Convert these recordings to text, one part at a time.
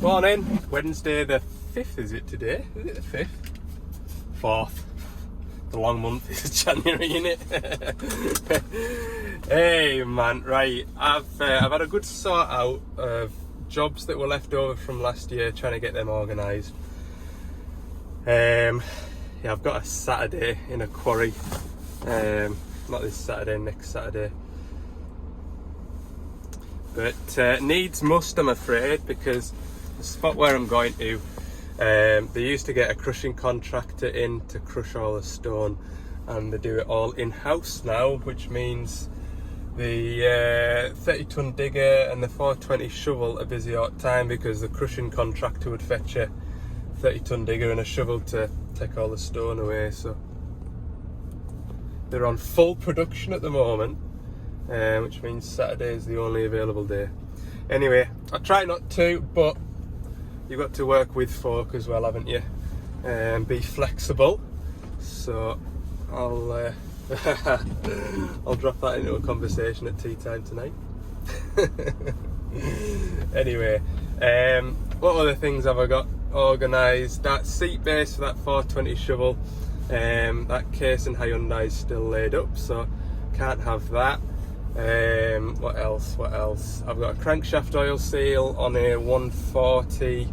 Morning, Wednesday the 5th, is it today? Is it the 5th? 4th. The long month is January, innit? Hey man, right, I've had a good sort out of jobs that were left over from last year, trying to get them organised. Yeah, I've got a Saturday in a quarry, not this Saturday, next Saturday. But needs must, I'm afraid, because the spot where I'm going to, they used to get a crushing contractor in to crush all the stone, and they do it all in-house now, which means the 30-ton digger and the 420 shovel are busy all the time, because the crushing contractor would fetch a 30-ton digger and a shovel to take all the stone away. So they're on full production at the moment, which means Saturday is the only available day. Anyway, I try not to, but you've got to work with folk as well, haven't you? Be flexible. So I'll I'll drop that into a conversation at tea time tonight. Anyway, what other things have I got organised? That seat base for that 420 shovel, that case in Hyundai is still laid up, so can't have that. What else? I've got a crankshaft oil seal on a 140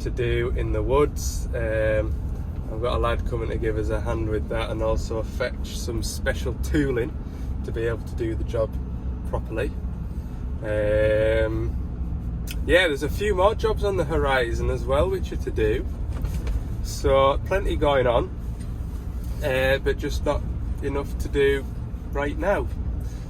to do in the woods. I've got a lad coming to give us a hand with that, and also fetch some special tooling to be able to do the job properly. Yeah, there's a few more jobs on the horizon as well which are to do, so plenty going on, but just not enough to do right now.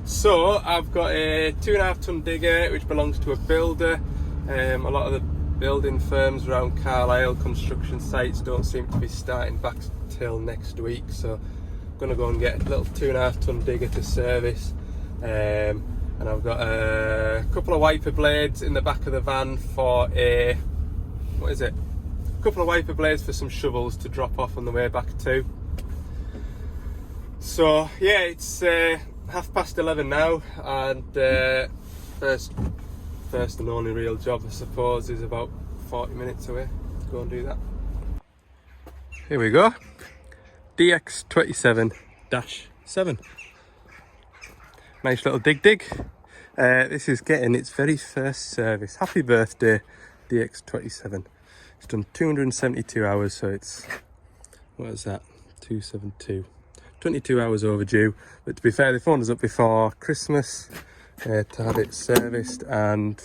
So I've got a 2.5 ton digger which belongs to a builder. A lot of the building firms around Carlisle, construction sites, don't seem to be starting back till next week, so I'm going to go and get a little 2.5 ton digger to service. And I've got a couple of wiper blades in the back of the van for a, couple of wiper blades for some shovels to drop off on the way back too. So yeah, it's 11:30 now, and first and only real job, I suppose, is about 40 minutes away. Let's go and do that. Here we go, DX27-7. Nice little dig. This is getting its very first service. Happy birthday, DX27. It's done 272 hours, so it's, what is that, 272. 22 hours overdue, but to be fair, they phoned us up before Christmas to have it serviced, and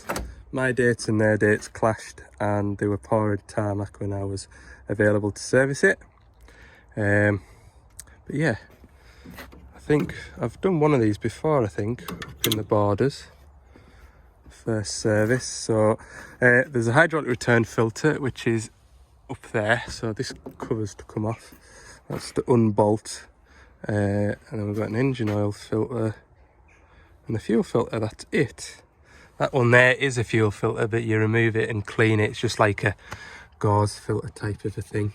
my dates and their dates clashed, and they were pouring tarmac when I was available to service it. But yeah, I think I've done one of these before, up in the Borders, first service. So there's a hydraulic return filter which is up there, so this cover's to come off. That's to unbolt. And then we've got an engine oil filter and the fuel filter. That's it. That one there is a fuel filter, but you remove it and clean it. It's just like a gauze filter type of a thing.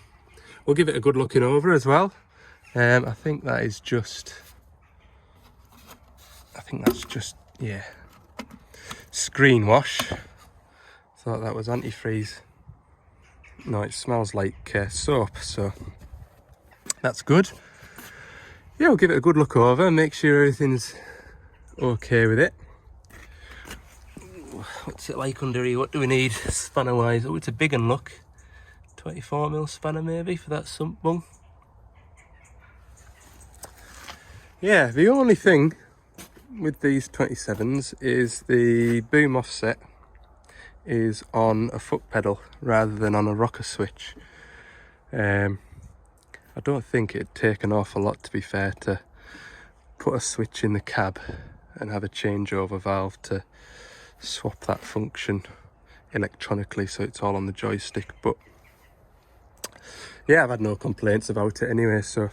We'll give it a good looking over as well. I think that's just, yeah, screen wash. Thought that was antifreeze. No, it smells like soap, so that's good. Yeah, we'll give it a good look over, make sure everything's okay with it. What's it like under here? What do we need spanner wise? Oh, it's a big one, look. 24mm spanner maybe for that sump bung. Yeah, the only thing with these 27s is the boom offset is on a foot pedal rather than on a rocker switch. I don't think it'd take an awful lot, to be fair, to put a switch in the cab and have a changeover valve to swap that function electronically, so it's all on the joystick. But yeah, I've had no complaints about it anyway, so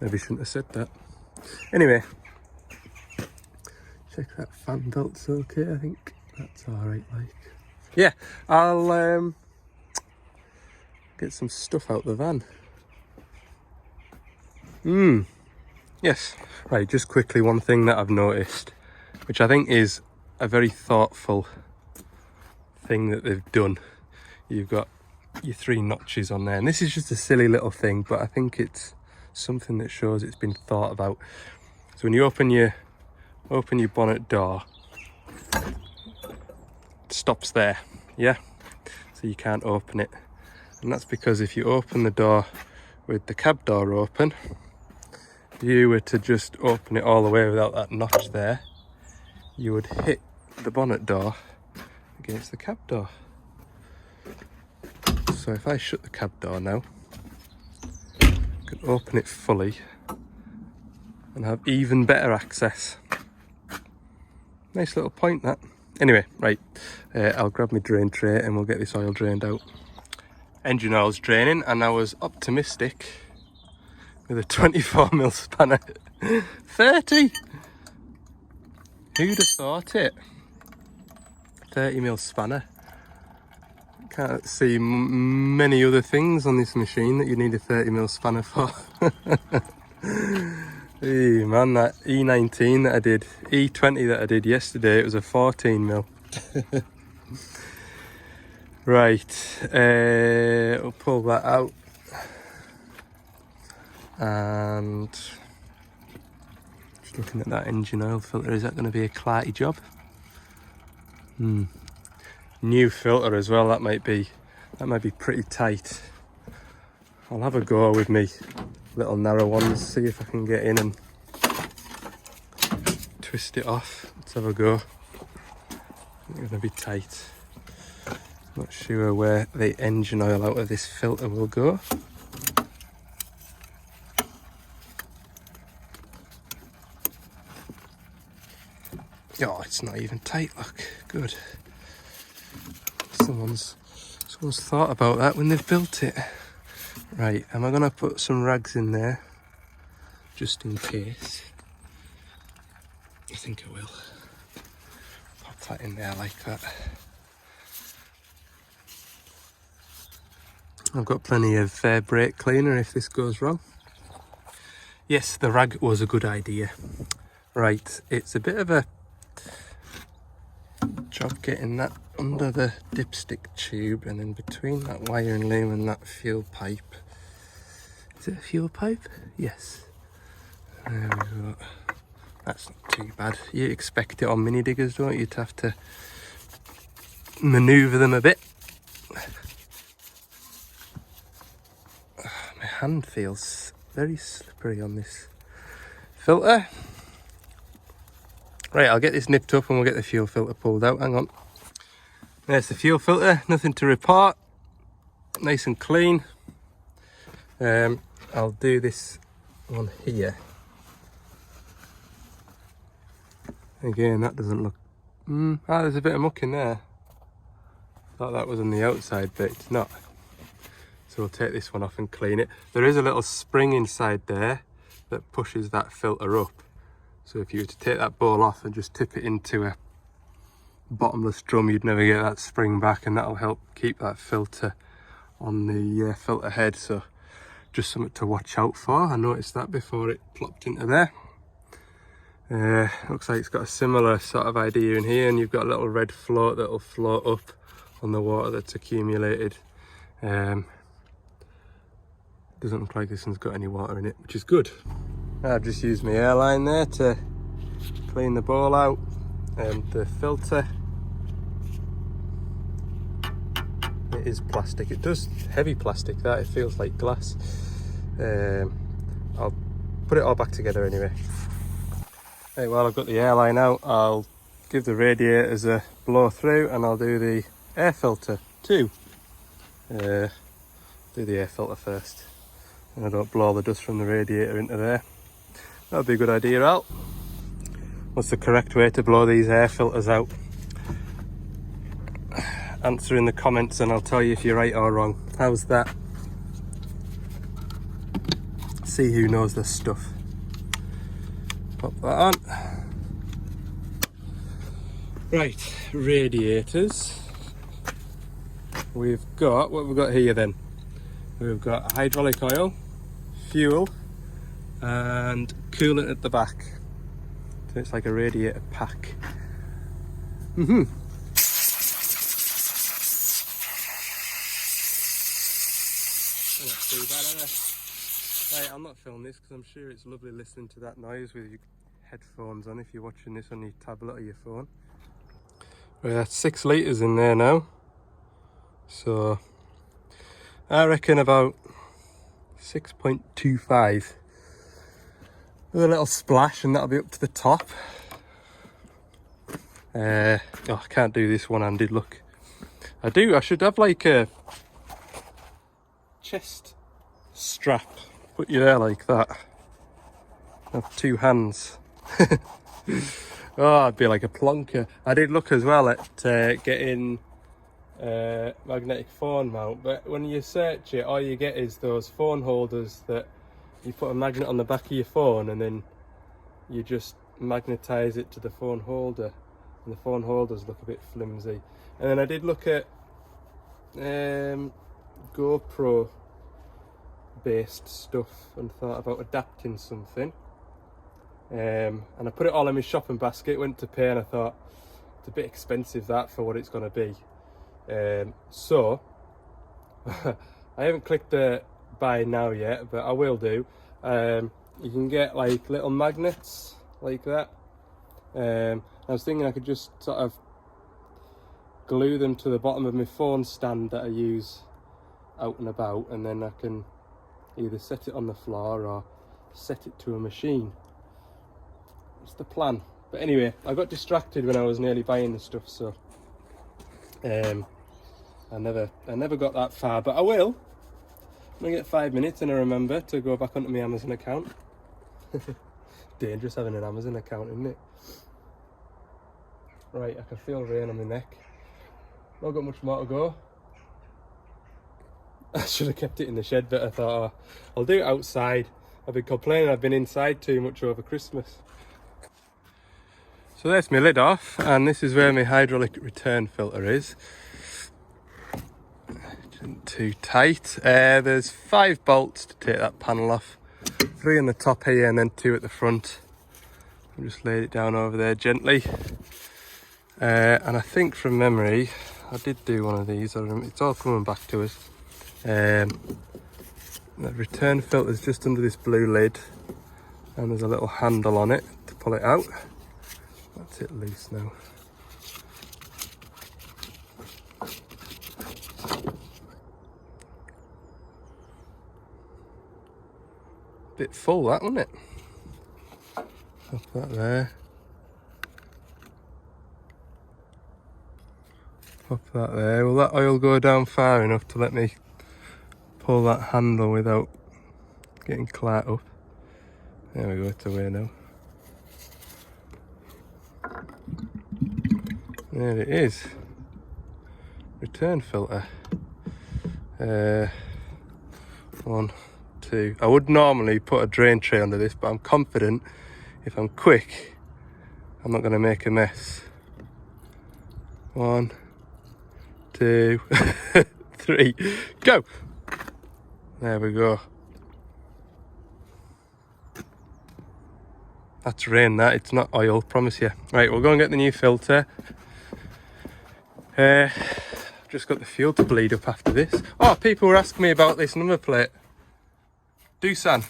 maybe shouldn't have said that. Anyway, check that fan belt's okay. I think that's all right. Like, yeah, I'll get some stuff out the van. Yes. Right, just quickly, one thing that I've noticed, which I think is a very thoughtful thing that they've done. You've got your 3 notches on there, and this is just a silly little thing, but I think it's something that shows it's been thought about. So when you open your bonnet door, it stops there, yeah? So you can't open it. And that's because if you open the door with the cab door open, if you were to just open it all the way without that notch there, you would hit the bonnet door against the cab door. So if I shut the cab door now, I can open it fully and have even better access. Nice little point, that. Anyway, right, I'll grab my drain tray and we'll get this oil drained out. Engine oil's draining, and I was optimistic with a 24mm spanner. 30! Who'd have thought it? 30mm spanner. Can't see many other things on this machine that you need a 30mm spanner for. Hey man, that E19 that I did, E20 that I did yesterday, it was a 14mm. Right, I'll pull that out. And just looking at that engine oil filter, is that going to be a clarty job? New filter as well, that might be pretty tight. I'll have a go with me little narrow ones, see if I can get in and twist it off. Let's have a go. It's going to be tight. Not sure where the engine oil out of this filter will go. Oh, it's not even tight, look. Good. Someone's thought about that when they've built it. Right, am I going to put some rags in there? Just in case. I think I will. Pop that in there like that. I've got plenty of brake cleaner if this goes wrong. Yes, the rag was a good idea. Right, it's a bit of a job getting that under the dipstick tube and then between that wiring loom and that fuel pipe. Is it a fuel pipe? Yes. There we go. That's not too bad. You expect it on mini diggers, don't you? You'd have to manoeuvre them a bit. My hand feels very slippery on this filter. Right, I'll get this nipped up and we'll get the fuel filter pulled out. Hang on. There's the fuel filter, nothing to report. Nice and clean. I'll do this one here. Again, that doesn't look... there's a bit of muck in there. Thought that was on the outside, but it's not. So we'll take this one off and clean it. There is a little spring inside there that pushes that filter up. So if you were to take that bowl off and just tip it into a bottomless drum, you'd never get that spring back, and that'll help keep that filter on the filter head. So just something to watch out for. I noticed that before it plopped into there. Looks like it's got a similar sort of idea in here, and you've got a little red float that'll float up on the water that's accumulated. Doesn't look like this one's got any water in it, which is good. I've just used my airline there to clean the bowl out and the filter. It is plastic. It does heavy plastic, that. It feels like glass. I'll put it all back together anyway. Right, while I've got the airline out, I'll give the radiators a blow through and I'll do the air filter too. Do the air filter first, and I don't blow the dust from the radiator into there. That would be a good idea, Al. What's the correct way to blow these air filters out? Answer in the comments and I'll tell you if you're right or wrong. How's that? See who knows this stuff. Pop that on. Right, radiators. We've got, what have we got here then? We've got hydraulic oil, fuel, and coolant at the back. So it's like a radiator pack. Not too bad, is it? Right, I'm not filming this because I'm sure it's lovely listening to that noise with your headphones on if you're watching this on your tablet or your phone. Right, that's 6 litres in there now. So I reckon about 6.25 with a little splash, and that'll be up to the top. Oh, I can't do this one-handed, look. I should have like a chest strap, put you there like that. Have 2 hands. Oh, I'd be like a plonker. I did look as well at getting magnetic phone mount, but when you search it, all you get is those phone holders that you put a magnet on the back of your phone and then you just magnetize it to the phone holder, and the phone holders look a bit flimsy. And then I did look at GoPro based stuff and thought about adapting something, and I put it all in my shopping basket, went to pay, and I thought it's a bit expensive that for what it's going to be. So I haven't clicked the buy now yet, but I will do. You can get like little magnets like that. I was thinking I could just sort of glue them to the bottom of my phone stand that I use out and about, and then I can either set it on the floor or set it to a machine. That's the plan. But anyway, I got distracted when I was nearly buying the stuff, so I never got that far, but I will. I'm gonna get 5 minutes and I remember to go back onto my Amazon account. Dangerous having an Amazon account, isn't it? Right, I can feel rain on my neck. Not got much more to go. I should have kept it in the shed, but I thought, oh, I'll do it outside. I've been complaining I've been inside too much over Christmas. So there's my lid off, and this is where my hydraulic return filter is. Isn't too tight. There's 5 bolts to take that panel off. 3 on the top here and then 2 at the front. I've just laid it down over there gently. And I think from memory, I did do one of these. It's all coming back to us. The return filter is just under this blue lid, and there's a little handle on it to pull it out. That's it loose now. Bit full that, wasn't it? Pop that there. Pop that there. Will that oil go down far enough to let me pull that handle without getting caught up? There we go, it's away now. There it is. Return filter. 1, 2. I would normally put a drain tray under this, but I'm confident if I'm quick, I'm not going to make a mess. 1, 2, 3, go! There we go. That's rain, that. It's not oil, promise you. Right, we'll go and get the new filter. I've just got the fuel to bleed up after this. Oh, people were asking me about this number plate. Doosan.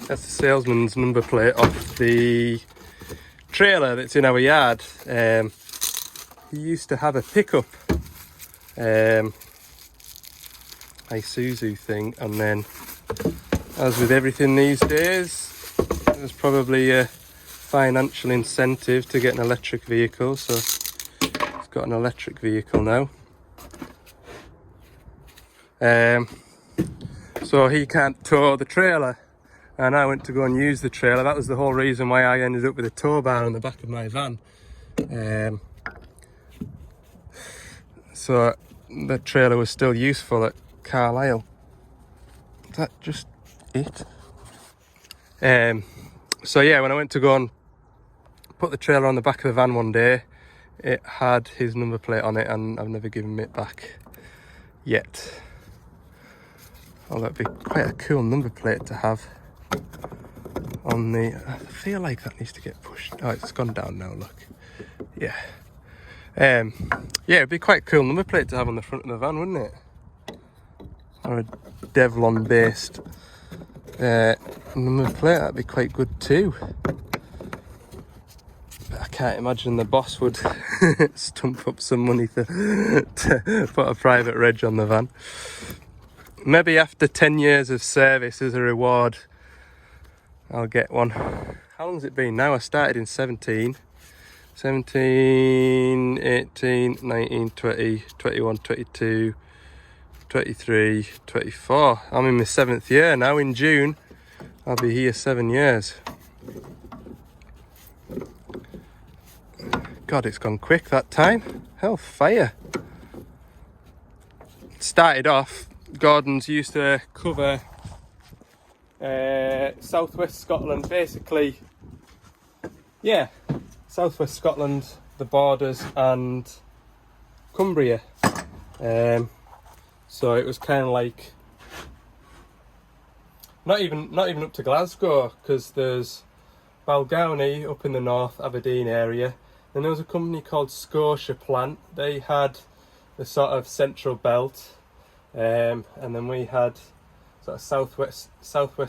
That's the salesman's number plate off the trailer that's in our yard. He used to have a pickup Isuzu thing, and then, as with everything these days, there's probably a financial incentive to get an electric vehicle, so he's got an electric vehicle now. So he can't tow the trailer, and I went to go and use the trailer. That was the whole reason why I ended up with a tow bar on the back of my van. So the trailer was still useful at Carlisle. Is that just it? So yeah, when I went to go and put the trailer on the back of the van one day, it had his number plate on it, and I've never given it back yet. Oh, that'd be quite a cool number plate to have on the... I feel like that needs to get pushed. Oh, it's gone down now, look. Yeah. Yeah, it'd be quite a cool number plate to have on the front of the van, wouldn't it? or a Devlon based number plate, that'd be quite good too. I can't imagine the boss would stump up some money to put a private reg on the van. Maybe after 10 years of service as a reward, I'll get one. How long's it been now? I started in 17, 18, 19, 20, 21, 22, 23, 24. I'm in my 7th year now. In June, I'll be here 7 years. God, it's gone quick that time. Hellfire. Started off, Gordon's used to cover southwest Scotland, basically. Yeah, southwest Scotland, the borders, and Cumbria. So it was kind of like not even up to Glasgow, because there's Balgownie up in the north, Aberdeen area. Then there was a company called Scotia Plant. They had the sort of central belt, and then we had sort of southwest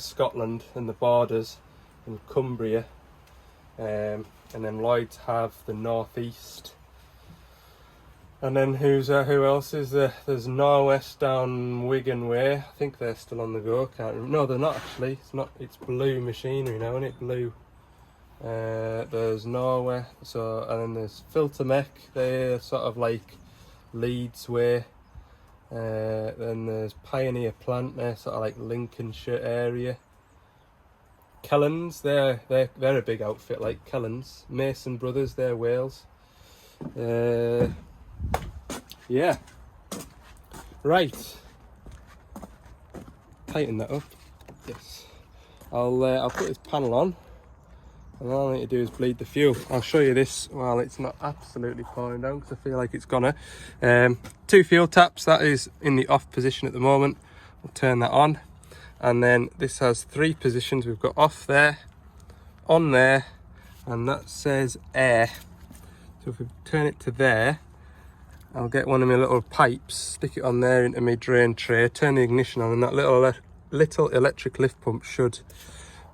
Scotland and the borders and Cumbria, and then Lloyd's have the northeast. And then who else is there? There's Norwest down Wigan way. I think they're still on the go. Can't remember. No, they're not actually. It's not. It's Blue Machinery now, isn't it? Blue. There's Norway, so, and then there's Filtermech, they're sort of like Leeds way. Then there's Pioneer Plant, they're sort of like Lincolnshire area. Kellens, they're a big outfit, like Kellens. Mason Brothers, they're Wales. Yeah. Right. Tighten that up. Yes. I'll put this panel on. And all I need to do is bleed the fuel. I'll show you this while it's not absolutely pouring down, because I feel like it's gonna. 2 fuel taps, that is in the off position at the moment. We'll turn that on. And then this has 3 positions. We've got off there, on there, and that says air. So if we turn it to there, I'll get one of my little pipes, stick it on there into my drain tray, turn the ignition on, and that little electric lift pump should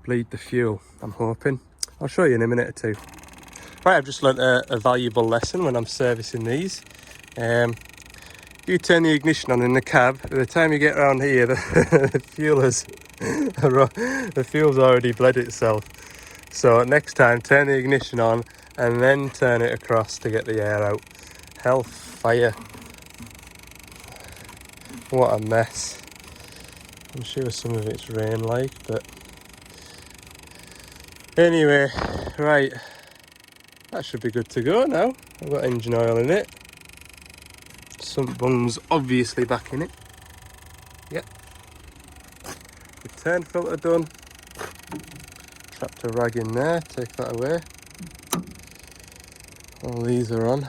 bleed the fuel, I'm hoping. I'll show you in a minute or two. Right, I've just learnt a valuable lesson when I'm servicing these. You turn the ignition on in the cab, by the time you get around here, the fuel's already bled itself. So next time, turn the ignition on and then turn it across to get the air out. Hellfire. What a mess. I'm sure some of it's rain like, but anyway, right, that should be good to go now. I've got engine oil in it. Sump bung's obviously back in it. Yep. Return filter done. Trapped a rag in there, take that away. All these are on.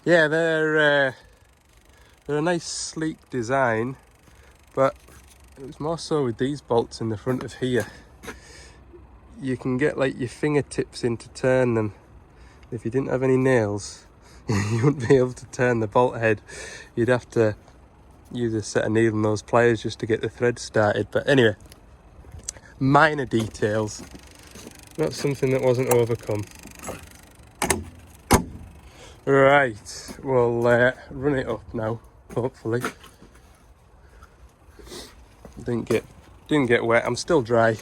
Yeah, they're a nice sleek design, but it was more so with these bolts in the front of here. You can get like your fingertips in to turn them. If you didn't have any nails, you wouldn't be able to turn the bolt head. You'd have to use a set of needle nose pliers just to get the thread started. But anyway, minor details, not something that wasn't overcome. Right, we'll run it up now, hopefully. Didn't get wet, I'm still dry.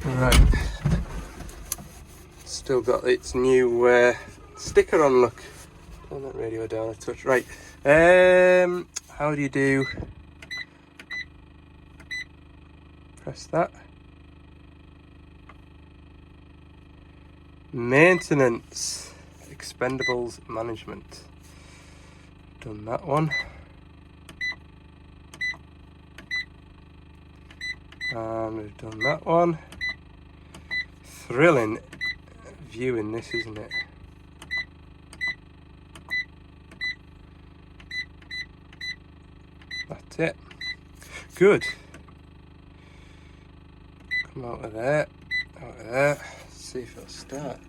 Right, still got its new sticker on, look. Turn that radio down a touch. Right, how do you do? Press that. Maintenance, expendables management. Done that one. And we've done that one. Thrilling viewing this, isn't it? That's it. Good. Come out of there. Out of there. See if it'll start.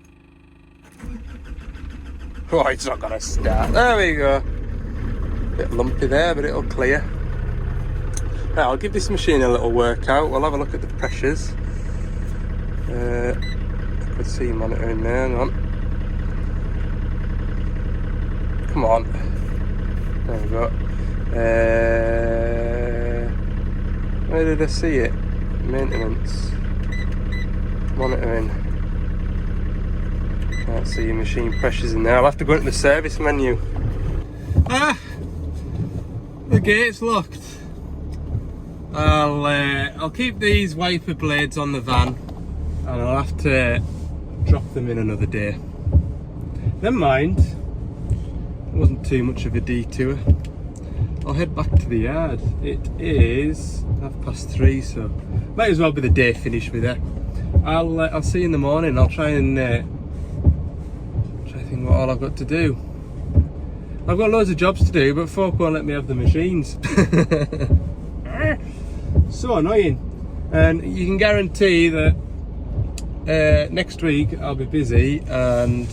Oh, it's not gonna start. There we go. Bit lumpy there, but it'll clear. Right, I'll give this machine a little workout. We'll have a look at the pressures. I could see monitor in there. Hang on. Come on. There we go. Where did I see it? Maintenance. Monitoring. Can't see your machine pressures in there. I'll have to go into the service menu. The gate's locked. I'll keep these wiper blades on the van, and I'll have to drop them in another day. Never mind. It wasn't too much of a detour. I'll head back to the yard. It is 3:30, so might as well be the day finished with it. I'll see you in the morning. I'll try and think what all I've got to do. I've got loads of jobs to do, but folk won't let me have the machines. So annoying. And you can guarantee that next week I'll be busy, and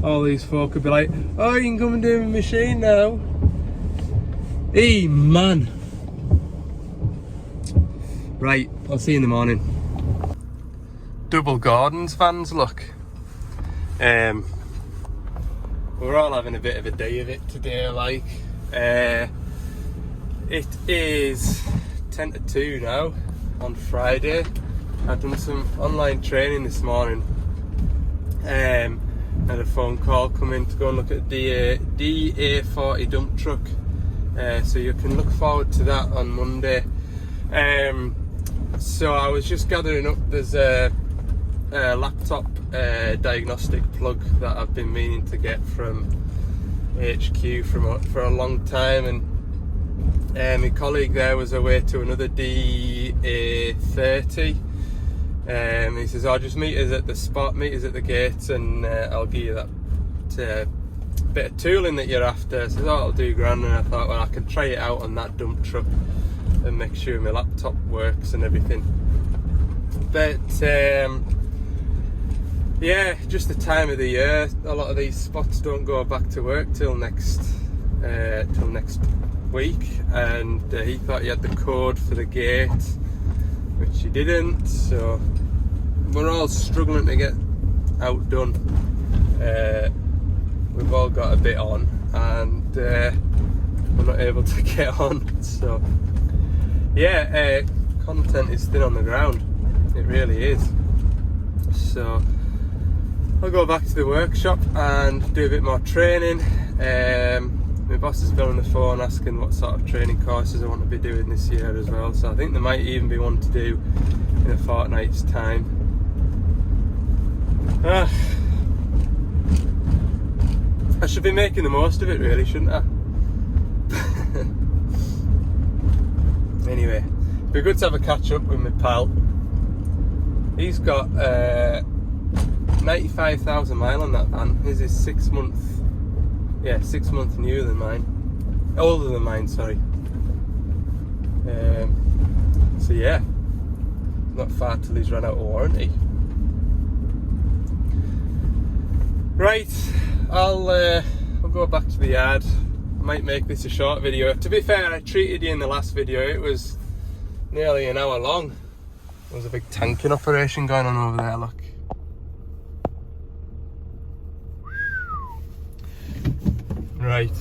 all these folk will be like, oh, you can come and do my machine now. Hey man. Right, I'll see you in the morning. Double Gordon's vans, look. We're all having a bit of a day of it today, like. It is 10 to 2 now on Friday. I've done some online training this morning. Had a phone call come in to go and look at the DA40 dump truck. So you can look forward to that on Monday. So I was just gathering up, there's a laptop diagnostic plug that I've been meaning to get from HQ for a long time, and my colleague there was away to another DA30. He says, "I'll just meet us at the spot, meet us at the gate, and I'll give you that bit of tooling that you're after." I said, "Oh, I'll do grand," and I thought, well, I can try it out on that dump truck and make sure my laptop works and everything. But yeah, just the time of the year, a lot of these spots don't go back to work till next week, and he thought he had the code for the gate, which he didn't, so we're all struggling to get outdone. We've all got a bit on, and we're not able to get on, so yeah, content is thin on the ground, it really is. So I'll go back to the workshop and do a bit more training. My boss has been on the phone asking what sort of training courses I want to be doing this year as well, so I think there might even be one to do in a fortnight's time. I should be making the most of it really, shouldn't I? Anyway, it'd be good to have a catch up with my pal. He's got 95,000 mile on that van. His is 6 months. Yeah, 6 months newer than mine. Older than mine, sorry. So yeah, not far till he's run out of warranty. Right, I'll go back to the yard. I might make this a short video. To be fair, I treated you in the last video. It was nearly an hour long. There was a big tanking operation going on over there, look. Right,